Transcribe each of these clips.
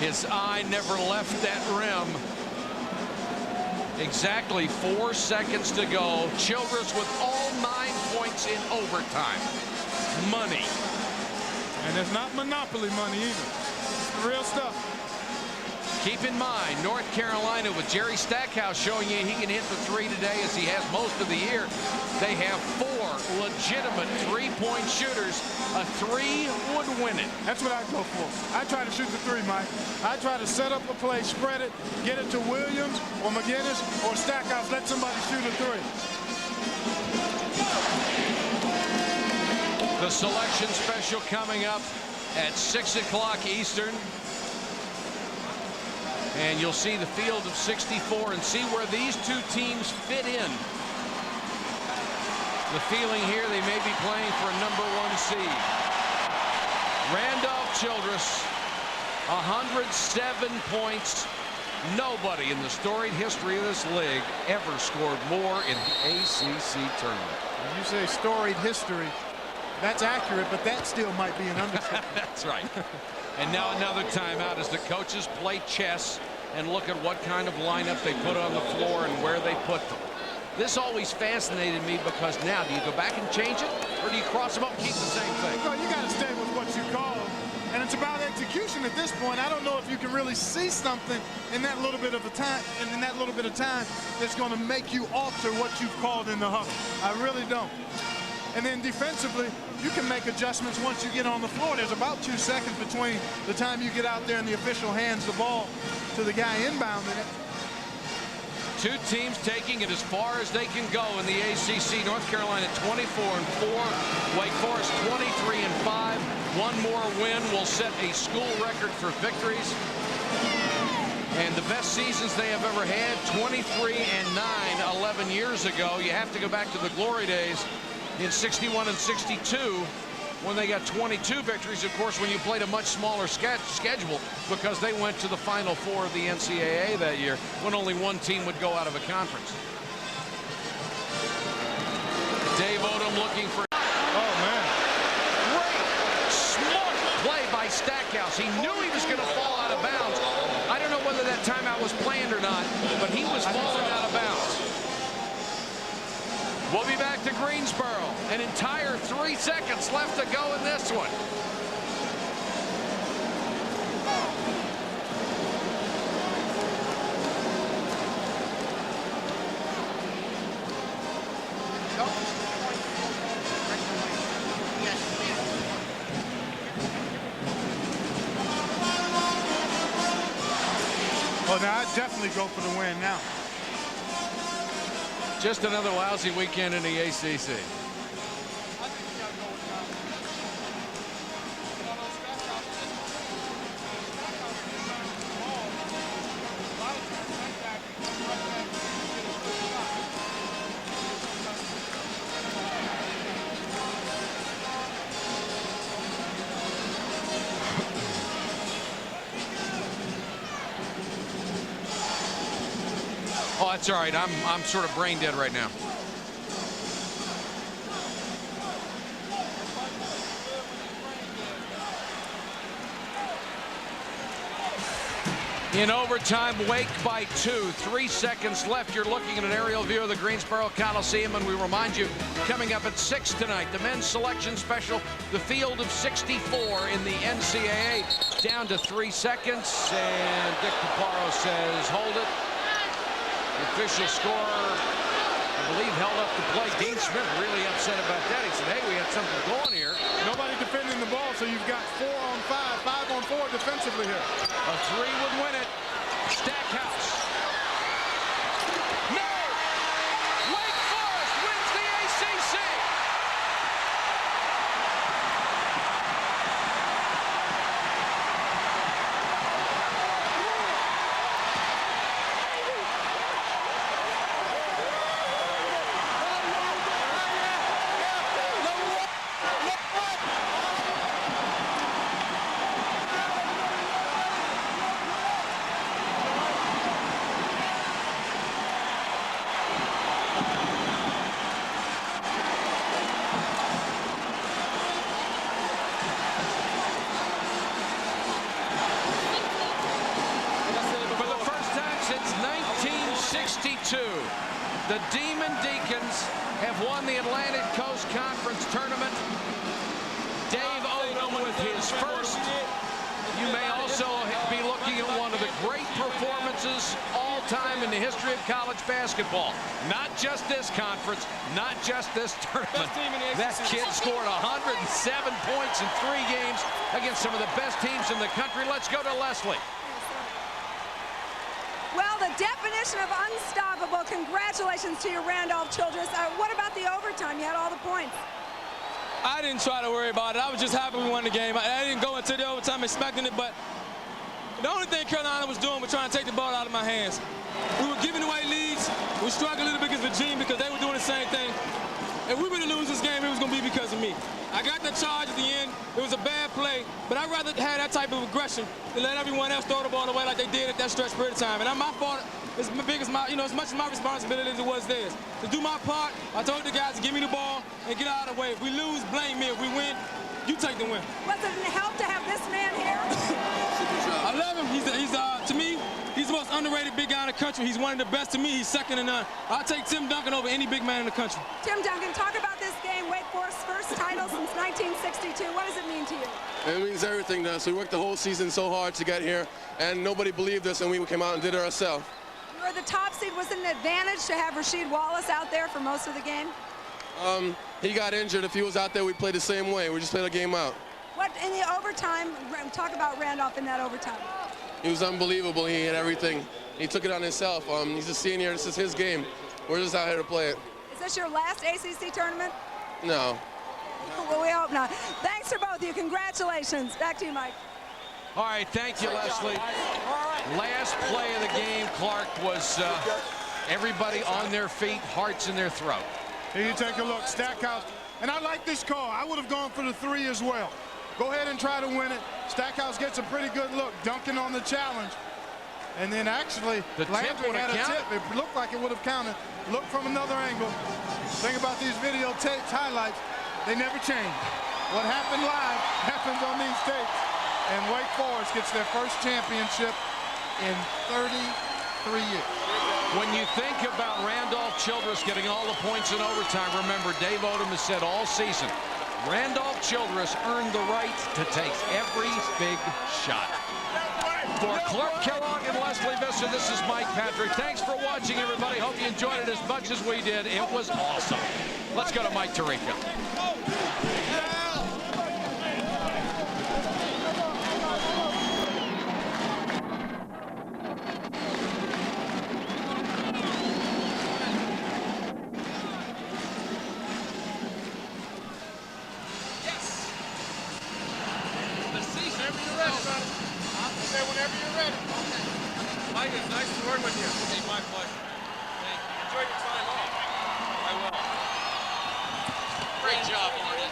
His eye never left that rim. Exactly 4 seconds to go. Childress with all 9 points in overtime. Money. And it's not monopoly money either. It's the real stuff. Keep in mind, North Carolina with Jerry Stackhouse showing you he can hit the 3 today as he has most of the year. They have 4 legitimate 3-point shooters. A 3 would win it. That's what I go for. I try to shoot the 3, Mike. I try to set up a play, spread it, get it to Williams or McGinnis or Stackhouse. Let somebody shoot a 3. The selection special coming up at 6 o'clock Eastern. And you'll see the field of 64 and see where these two teams fit in. The feeling here they may be playing for a #1 seed. Randolph Childress, 107 points. Nobody in the storied history of this league ever scored more in the ACC tournament. When you say storied history, that's accurate, but that still might be an understatement. That's right. And now another timeout as the coaches play chess and look at what kind of lineup they put on the floor and where they put them. This always fascinated me because now, do you go back and change it, or do you cross them up and keep the same thing? Well, you got to stay with what you call, and it's about execution at this point. I don't know if you can really see something in that little bit of a time, that's going to make you alter what you've called in the huddle. I really don't. And then defensively, you can make adjustments once you get on the floor. There's about 2 seconds between the time you get out there and the official hands the ball to the guy inbounding it. Two teams taking it as far as they can go in the ACC. North Carolina 24-4, Wake Forest 23-5. One more win will set a school record for victories. And the best seasons they have ever had, 23-9, 11 years ago. You have to go back to the glory days in 61 and 62 when they got 22 victories, of course, when you played a much smaller schedule because they went to the Final Four of the NCAA that year when only one team would go out of a conference. Dave Odom looking for... Oh, man. Great, smart play by Stackhouse. He knew he was going to fall out of bounds. I don't know whether that timeout was planned or not, but he was falling out of bounds. We'll be back to Greensboro. An entire 3 seconds left to go in this one. Well, now I'd definitely go for the win now. Just another lousy weekend in the ACC. Oh, that's all right. I'm sort of brain dead right now. In overtime, Wake by 2. 3 seconds left. You're looking at an aerial view of the Greensboro Coliseum, and we remind you, coming up at 6 tonight, the men's selection special, the field of 64 in the NCAA. Down to 3 seconds, and Dick Paparo says, hold it. The official scorer, I believe, held up the play. Dean Smith really upset about that. He said, hey, we had something going here. Nobody defending the ball, so you've got 4 on 5, 5 on 4 defensively here. A 3 would win it. Stackhouse. No! Wake Forest wins the ACC! The Demon Deacons have won the Atlantic Coast Conference Tournament. Dave Odom with his first. You may also be looking at one of the great performances all time in the history of college basketball. Not just this conference, not just this tournament. That kid scored 107 points in 3 games against some of the best teams in the country. Let's go to Leslie. Well, the definition of unstoppable. Congratulations to you, Randolph Childress. What about the overtime? You had all the points. I didn't try to worry about it. I was just happy we won the game. I didn't go into the overtime expecting it, but the only thing Carolina was doing was trying to take the ball out of my hands. We were giving away leads. We struggled a little bit against Virginia because they were doing the same thing. If we were to lose this game, it was going to be because of me. I got the charge at the end. It was a bad play, but I'd rather have that type of aggression than let everyone else throw the ball away like they did at that stretch period of time. And my fault. It's as much as my responsibility as it was theirs. To do my part, I told the guys to give me the ball and get out of the way. If we lose, blame me. If we win, you take the win. Was it a help to have this man here? I love him. He's to me, he's the most underrated big guy in the country. He's one of the best to me. He's second to none. I'll take Tim Duncan over any big man in the country. Tim Duncan, talk about this game. Wake Forest's first title since 1962. What does it mean to you? It means everything to us. We worked the whole season so hard to get here, and nobody believed us, and we came out and did it ourselves. You were the top seed. Was it an advantage to have Rasheed Wallace out there for most of the game? He got injured. If he was out there, we'd play the same way. We just played a game out. What, in the overtime, talk about Randolph in that overtime. He was unbelievable. He had everything. He took it on himself. He's a senior. This is his game. We're just out here to play it. Is this your last ACC tournament? No. Well, we hope not. Thanks to both of you. Congratulations. Back to you, Mike. All right, thank you, Leslie. Last play of the game, Clark, was everybody on their feet, hearts in their throat. Here you take a look, Stackhouse. And I like this call. I would have gone for the 3 as well. Go ahead and try to win it. Stackhouse gets a pretty good look. Duncan on the challenge. And then actually, Landry had a tip. It looked like it would have counted. Look from another angle. Think about these videotapes, highlights. They never change. What happened live happens on these tapes. And Wake Forest gets their first championship in 33 years. When you think about Randolph Childress getting all the points in overtime, remember Dave Odom has said all season, Randolph Childress earned the right to take every big shot. For Clark Kellogg and Leslie Visser, this is Mike Patrick. Thanks for watching, everybody. Hope you enjoyed it as much as we did. It was awesome. Let's go to Mike Tirico. Whenever you're ready. Mike, it's nice to work with you. Hey, my pleasure. Thank you. Enjoy your time off. I will. Great job, Marty.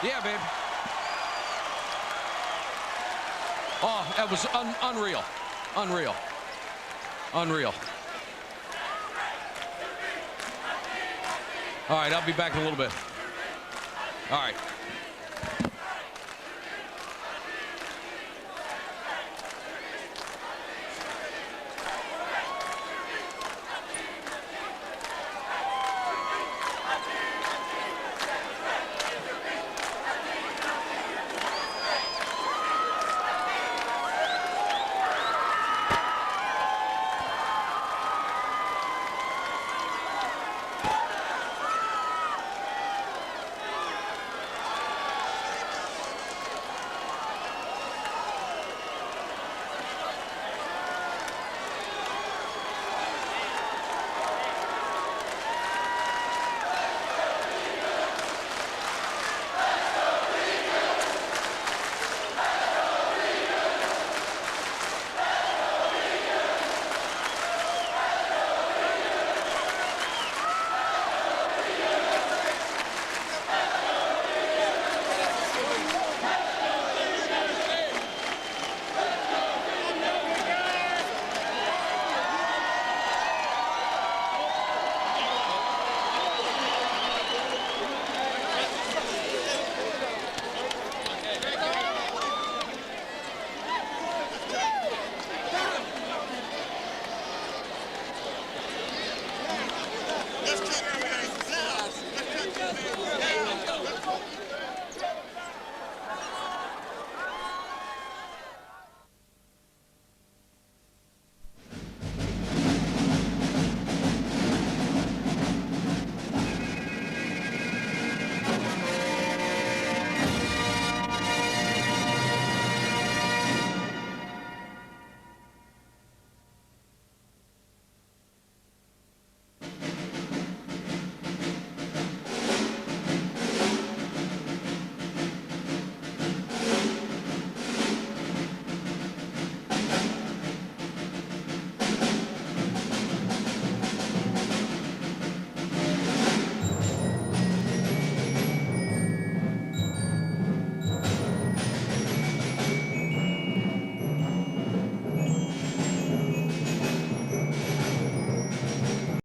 Yeah, babe. Oh, that was unreal. Unreal. Unreal. All right, I'll be back in a little bit. All right.